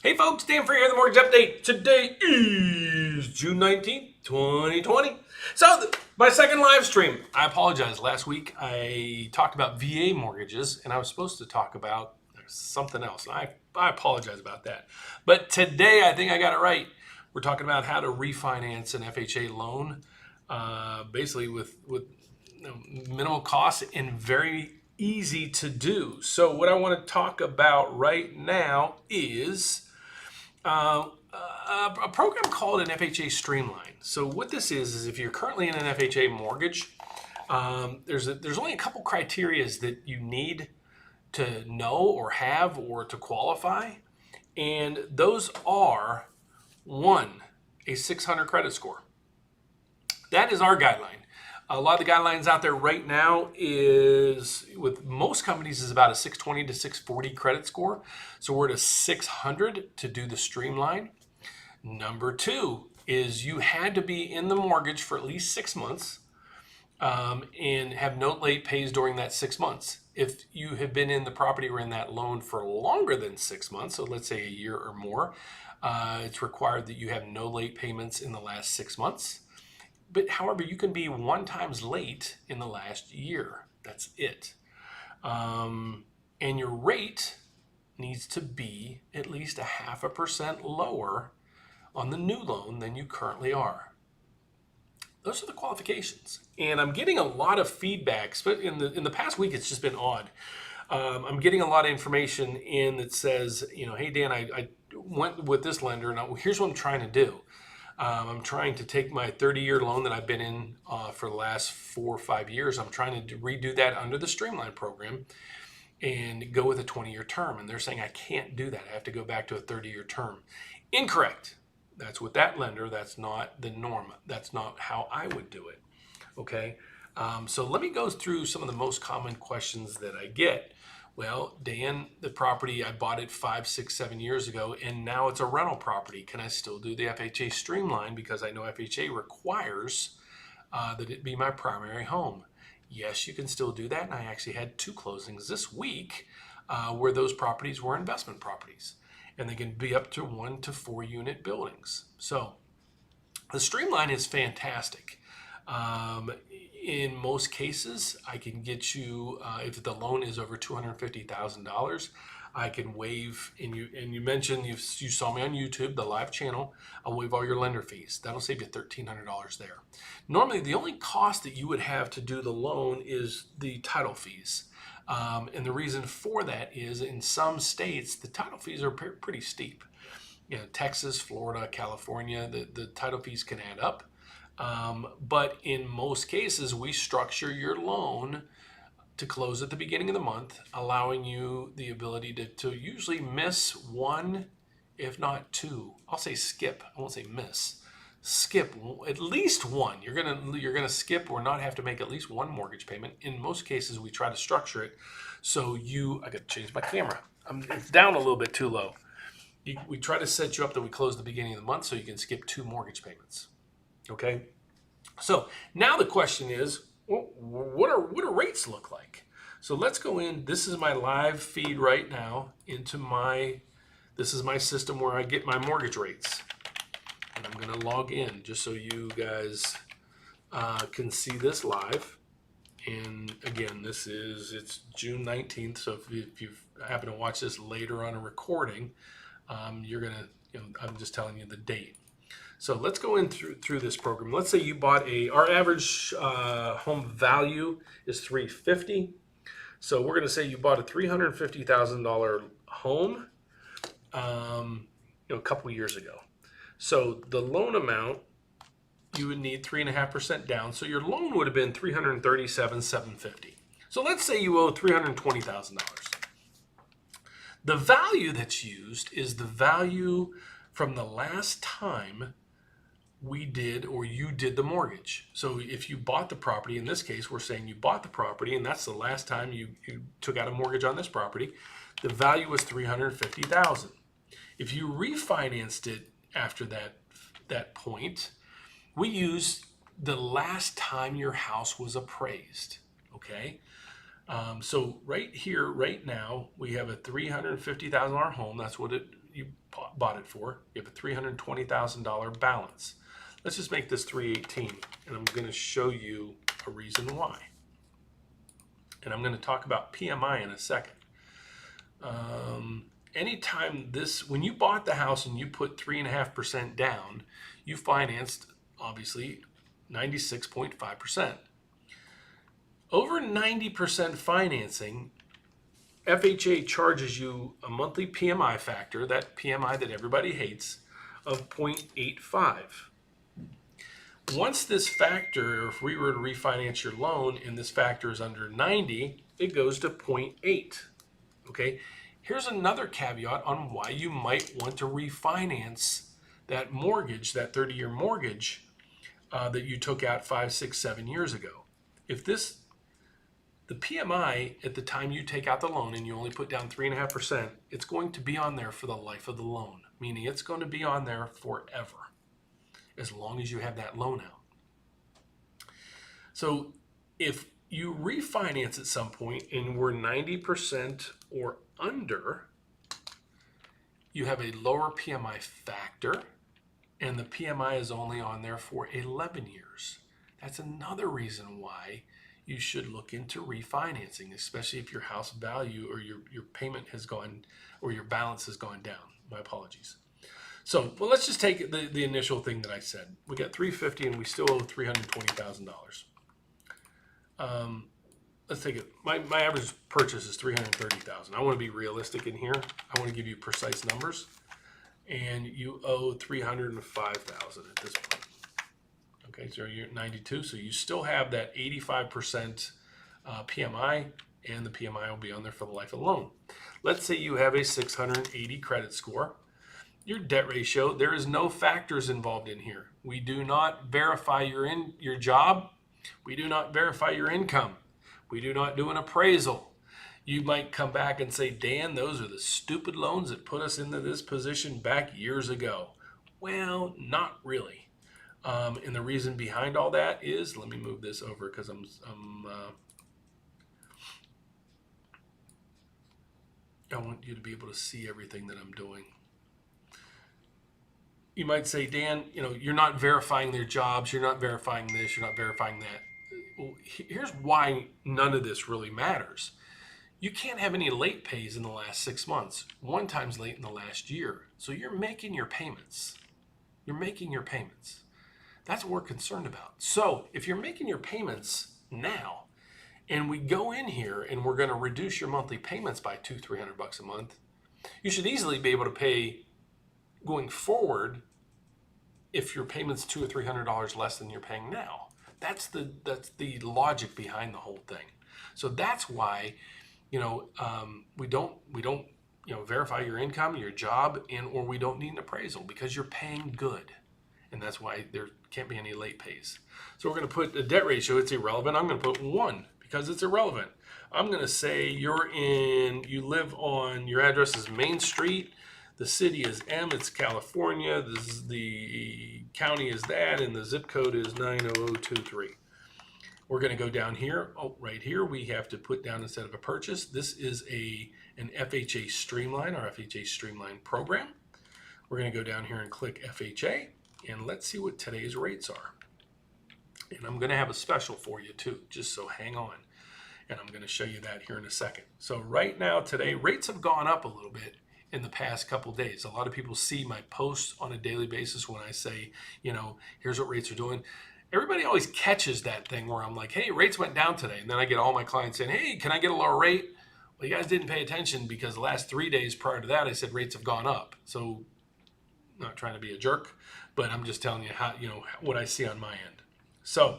Hey folks, Dan Frio here, the Mortgage Update. Today is June 19th, 2020. So, my second live stream. I apologize. Last week I talked about VA mortgages and I was supposed to talk about something else. And I apologize about that. But today I think I got it right. We're talking about how to refinance an FHA loan, basically with minimal costs and very easy to do. So, what I want to talk about right now is a program called an FHA Streamline. So what this is if you're currently in an FHA mortgage, there's only a couple criterias that you need to know or have or to qualify, and those are one, a 600 credit score. That is our guideline. A lot of the guidelines out there right now is with most companies is about a 620 to 640 credit score. So we're at a 600 to do the streamline. Number two is you had to be in the mortgage for at least 6 months and have no late pays during that 6 months. If you have been in the property or in that loan for longer than 6 months, so let's say a year or more, it's required that you have no late payments in the last 6 months. But however, you can be 1 time late in the last year. That's it. And your rate needs to be at least 0.5% lower on the new loan than you currently are. Those are the qualifications. And I'm getting a lot of feedbacks, but in the past week, it's just been odd. I'm getting a lot of information in that says, hey, Dan, I went with this lender, and here's what I'm trying to do. I'm trying to take my 30-year loan that I've been in for the last 4 or 5 years. I'm trying to redo that under the Streamline program and go with a 20-year term. And they're saying I can't do that. I have to go back to a 30-year term. Incorrect. That's with that lender. That's not the norm. That's not how I would do it. Okay. So let me go through some of the most common questions that I get. Well, Dan, the property, I bought it 5, 6, 7 years ago, and now it's a rental property. Can I still do the FHA Streamline? Because I know FHA requires that it be my primary home. Yes, you can still do that. And I actually had 2 closings this week where those properties were investment properties. And they can be up to 1 to 4 unit buildings. So the Streamline is fantastic. In most cases, I can get you, if the loan is over $250,000, I can waive, and you mentioned, you saw me on YouTube, the live channel, I'll waive all your lender fees. That'll save you $1,300 there. Normally, the only cost that you would have to do the loan is the title fees. And the reason for that is in some states, the title fees are pretty steep. Texas, Florida, California, the title fees can add up. But in most cases, we structure your loan to close at the beginning of the month, allowing you the ability to usually miss 1, if not 2. I'll say skip. I won't say miss. Skip at least 1. You're gonna skip or not have to make at least 1 mortgage payment. In most cases, we try to structure it so I got to change my camera. It's down a little bit too low. We try to set you up that we close the beginning of the month so you can skip 2 mortgage payments. Okay, so now the question is, what do rates look like? So let's go in. This is my live feed right now into this is my system where I get my mortgage rates. And I'm going to log in just so you guys can see this live. And again, it's June 19th. So if you happen to watch this later on a recording, you're going to, I'm just telling you the date. So let's go in through this program. Let's say you bought our average home value is $350,000. So we're going to say you bought a $350,000 home, a couple years ago. So the loan amount, you would need 3.5% down. So your loan would have been $337,750. So let's say you owe $320,000. The value that's used is the value from the last time we did or you did the mortgage. So if you bought the property, in this case, we're saying you bought the property and that's the last time you took out a mortgage on this property, the value was $350,000. If you refinanced it after that point, we use the last time your house was appraised, okay? So right here, right now, we have a $350,000 home. That's what it you bought it for. You have a $320,000 balance. Let's just make this 318, and I'm going to show you a reason why. And I'm going to talk about PMI in a second. Anytime when you bought the house and you put 3.5% down, you financed, obviously, 96.5%. Over 90% financing, FHA charges you a monthly PMI factor, that PMI that everybody hates, of 0.85. Once this factor, if we were to refinance your loan and this factor is under 90, it goes to 0.8. Okay, here's another caveat on why you might want to refinance that mortgage, that 30-year mortgage that you took out 5, 6, 7 years ago. If the PMI at the time you take out the loan and you only put down 3.5%, it's going to be on there for the life of the loan, meaning it's going to be on there forever, as long as you have that loan out. So if you refinance at some point and we're 90% or under, you have a lower PMI factor, and the PMI is only on there for 11 years. That's another reason why you should look into refinancing, especially if your house value or your payment has gone, or your balance has gone down. My apologies. So, well, let's just take the initial thing that I said. We got $350 and we still owe $320,000. Let's take it. My average purchase is $330,000. I want to be realistic in here. I want to give you precise numbers. And you owe $305,000 at this point. Okay, so you're at 92. So you still have that 85% PMI, and the PMI will be on there for the life of the loan. Let's say you have a 680 credit score. Your debt ratio, there is no factors involved in here. We do not verify your job. We do not verify your income. We do not do an appraisal. You might come back and say, Dan, those are the stupid loans that put us into this position back years ago. Well, not really. And the reason behind all that is, let me move this over because I want you to be able to see everything that I'm doing. You might say, Dan, you're not verifying their jobs, you're not verifying this, you're not verifying that. Well, here's why none of this really matters. You can't have any late pays in the last 6 months, 1 time's late in the last year. So you're making your payments. You're making your payments. That's what we're concerned about. So if you're making your payments now, and we go in here and we're going to reduce your monthly payments by $200-300 a month, you should easily be able to pay going forward if your payment's $200 or $300 less than you're paying now. That's the logic behind the whole thing. So that's why we don't verify your income, your job, or we don't need an appraisal, because you're paying good. And that's why there can't be any late pays. So we're going to put the debt ratio, it's irrelevant. I'm going to put 1 because it's irrelevant. I'm going to say your address is Main Street. The city is M, it's California. The county is that, and the zip code is 90023. We're going to go down here. Oh, right here, we have to put down, instead of a purchase, this is an FHA Streamline, our FHA Streamline program. We're going to go down here and click FHA, and let's see what today's rates are. And I'm going to have a special for you too, just so hang on. And I'm going to show you that here in a second. So right now, today, rates have gone up a little bit in the past couple days. A lot of people see my posts on a daily basis when I say, here's what rates are doing. Everybody always catches that thing where I'm like, hey, rates went down today. And then I get all my clients saying, hey, can I get a lower rate? Well, you guys didn't pay attention, because the last 3 days prior to that, I said rates have gone up. So not trying to be a jerk, but I'm just telling you how, what I see on my end. So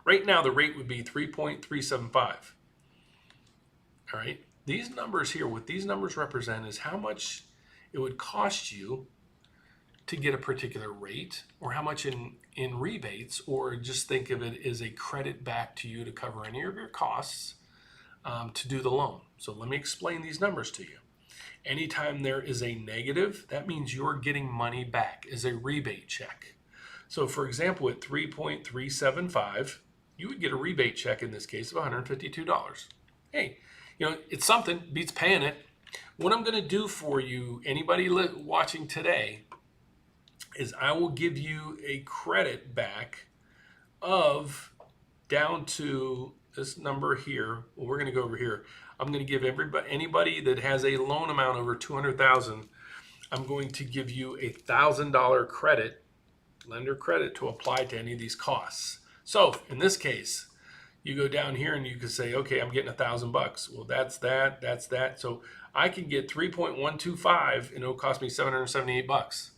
right now the rate would be 3.375. All right. These numbers here, what these numbers represent is how much it would cost you to get a particular rate, or how much in rebates, or just think of it as a credit back to you to cover any of your costs to do the loan. So let me explain these numbers to you. Anytime there is a negative, that means you're getting money back as a rebate check. So for example, at 3.375, you would get a rebate check in this case of $152. Hey, it's something, beats paying it. What I'm going to do for you, anybody watching today, is I will give you a credit back of down to this number here. Well, we're going to go over here. I'm going to give anybody that has a loan amount over 200,000, I'm going to give you $1,000 credit, lender credit, to apply to any of these costs. So in this case, you go down here and you can say, okay, I'm getting $1,000. Well, that's that, that's that. So I can get 3.125 and it'll cost me $778.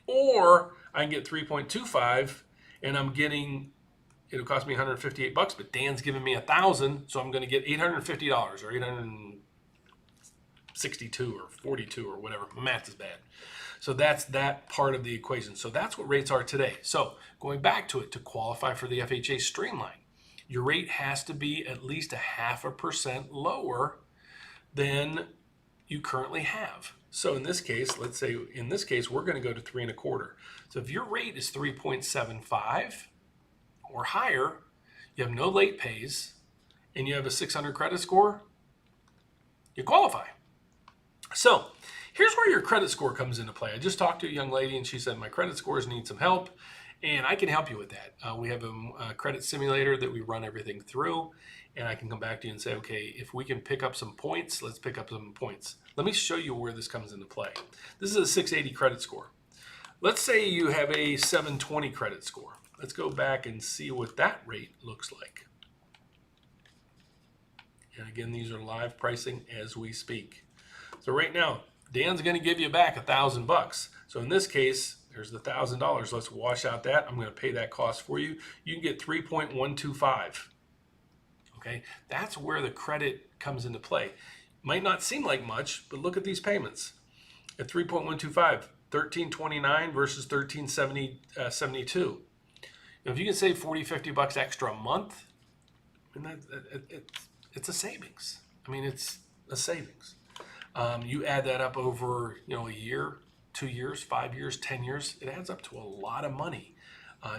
Or I can get 3.25 and it'll cost me $158, but Dan's giving me $1,000, so I'm going to get $850 or 862 or 42 or whatever. My math is bad. So that's that part of the equation. So that's what rates are today. So going back to it, to qualify for the FHA Streamline, your rate has to be at least 0.5% lower than you currently have. So in this case, let's say in this case, we're going to go to 3.25. So if your rate is 3.75 or higher, you have no late pays, and you have a 600 credit score, you qualify. So here's where your credit score comes into play. I just talked to a young lady and she said, my credit scores need some help, and I can help you with that. We have a credit simulator that we run everything through, and I can come back to you and say, okay, if we can pick up some points, let's pick up some points. Let me show you where this comes into play. This is a 680 credit score. Let's say you have a 720 credit score. Let's go back and see what that rate looks like. And again, these are live pricing as we speak. So right now, Dan's going to give you back $1,000. So in this case, there's the $1,000. Let's wash out that. I'm going to pay that cost for you. You can get 3.125. Okay, that's where the credit comes into play. Might not seem like much, but look at these payments. At 3.125, 1329 versus 1372. If you can save 40, 50 bucks extra a month, and it's a savings. I mean, it's a savings. You add that up over, a year, 2 years, 5 years, 10 years, it adds up to a lot of money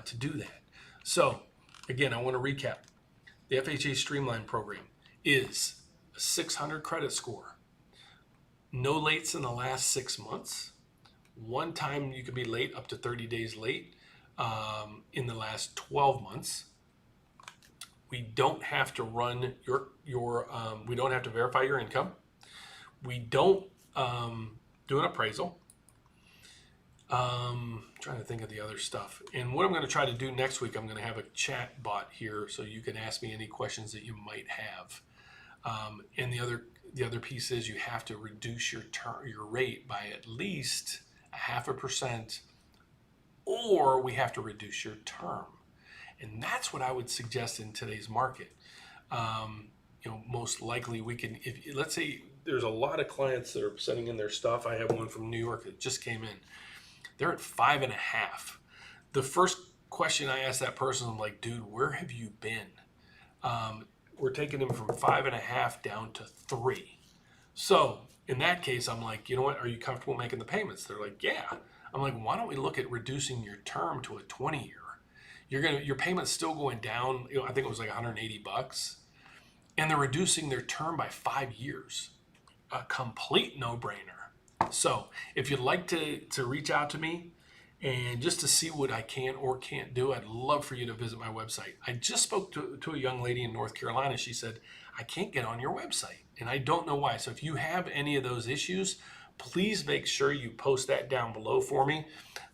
to do that. So again, I want to recap. The FHA Streamline program is a 600 credit score, no lates in the last 6 months. One time you could be late, up to 30 days late in the last 12 months. We don't have to run we don't have to verify your income. We don't do an appraisal. Trying to think of the other stuff. And what I'm going to try to do next week, I'm going to have a chat bot here so you can ask me any questions that you might have. And the other piece is you have to reduce your rate by at least 0.5%, or we have to reduce your term. And that's what I would suggest in today's market. Most likely we can, let's say there's a lot of clients that are sending in their stuff. I have one from New York that just came in. They're at 5.5. The first question I asked that person, I'm like, dude, where have you been? We're taking them from 5.5 down to 3. So in that case, I'm like, you know what? Are you comfortable making the payments? They're like, yeah. I'm like, why don't we look at reducing your term to a 20-year? Your payment's still going down. I think it was like $180, and they're reducing their term by 5 years. A complete no-brainer. So if you'd like to reach out to me and just to see what I can or can't do, I'd love for you to visit my website. I just spoke to a young lady in North Carolina. She said, I can't get on your website, and I don't know why. So if you have any of those issues, please make sure you post that down below for me.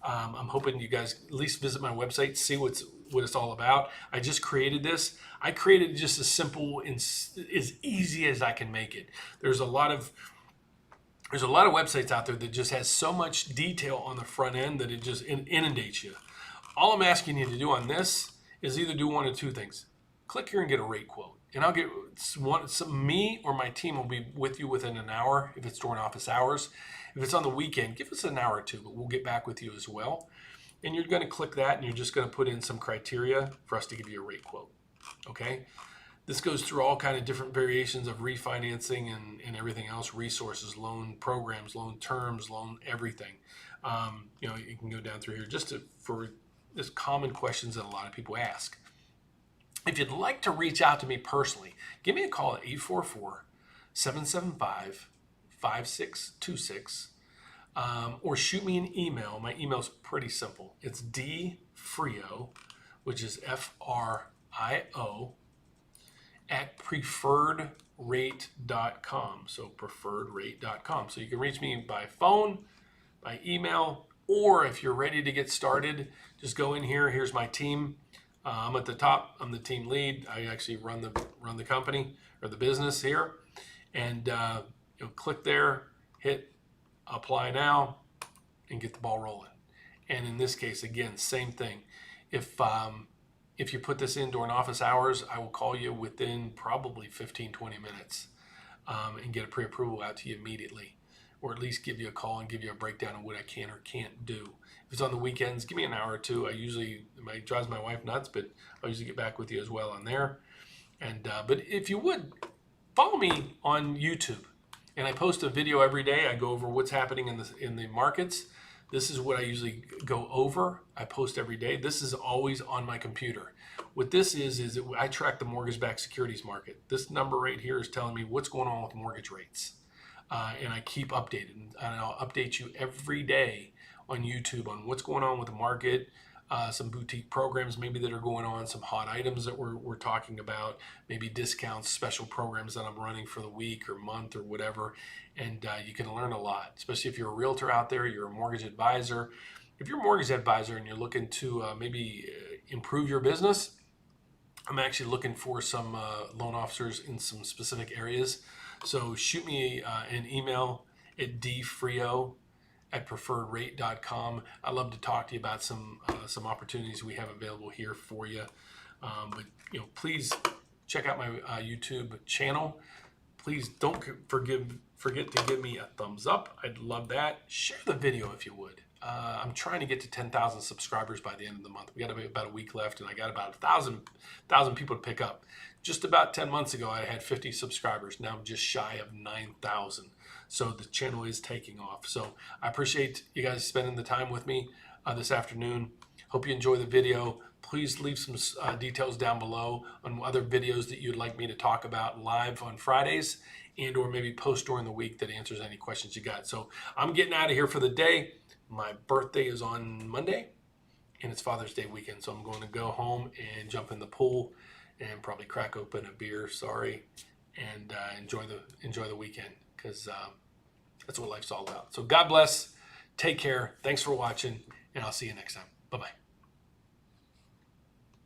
I'm hoping you guys at least visit my website, see what it's all about. I just created this. I created it just as simple and as easy as I can make it. There's a lot of websites out there that just has so much detail on the front end that it just inundates you. All I'm asking you to do on this is either do one of two things. Click here and get a rate quote. And I'll get me or my team will be with you within an hour if it's during office hours. If it's on the weekend, give us an hour or two, but we'll get back with you as well. And you're going to click that and you're just going to put in some criteria for us to give you a rate quote. Okay? This goes through all kind of different variations of refinancing and everything else, resources, loan programs, loan terms, loan everything. You can go down through here for this common questions that a lot of people ask. If you'd like to reach out to me personally, give me a call at 844-775-5555. 5626, or shoot me an email. My email's pretty simple. It's dfrio, which is FRIO, at preferredrate.com. So preferredrate.com. So you can reach me by phone, by email, or if you're ready to get started, just go in here. Here's my team. I'm at the top. I'm the team lead. I actually run the company or the business here, and click there, hit apply now, and get the ball rolling. And in this case, again, same thing. If you put this in during office hours, I will call you within probably 15-20 minutes and get a pre-approval out to you immediately, or at least give you a call and give you a breakdown of what I can or can't do. If it's on the weekends, give me an hour or two. It drives my wife nuts, but I'll usually get back with you as well on there. And but if you would, follow me on YouTube. And I post a video every day. I go over what's happening in the markets. This is what I usually go over. I post every day. This is always on my computer. What this is I track the mortgage-backed securities market. This number right here is telling me what's going on with mortgage rates. And I keep updated. And I'll update you every day on YouTube on what's going on with the market, some boutique programs maybe that are going on, some hot items that we're talking about, maybe discounts, special programs that I'm running for the week or month or whatever. And you can learn a lot, especially if you're a realtor out there, you're a mortgage advisor. If you're a mortgage advisor and you're looking to maybe improve your business, I'm actually looking for some loan officers in some specific areas. So shoot me an email at dfrio@preferredrate.com. I'd love to talk to you about some opportunities we have available here for you. But please check out my YouTube channel. Please don't forget to give me a thumbs up. I'd love that. Share the video if you would. I'm trying to get to 10,000 subscribers by the end of the month. We got about a week left, and I got about 1,000 people to pick up. Just about 10 months ago, I had 50 subscribers. Now I'm just shy of 9,000. So the channel is taking off. So I appreciate you guys spending the time with me this afternoon. Hope you enjoy the video. Please leave some details down below on other videos that you'd like me to talk about live on Fridays, and or maybe post during the week that answers any questions you got. So I'm getting out of here for the day. My birthday is on Monday, and it's Father's Day weekend. So I'm going to go home and jump in the pool and probably crack open a beer, and enjoy the weekend, because that's what life's all about. So God bless. Take care. Thanks for watching, and I'll see you next time. Bye-bye.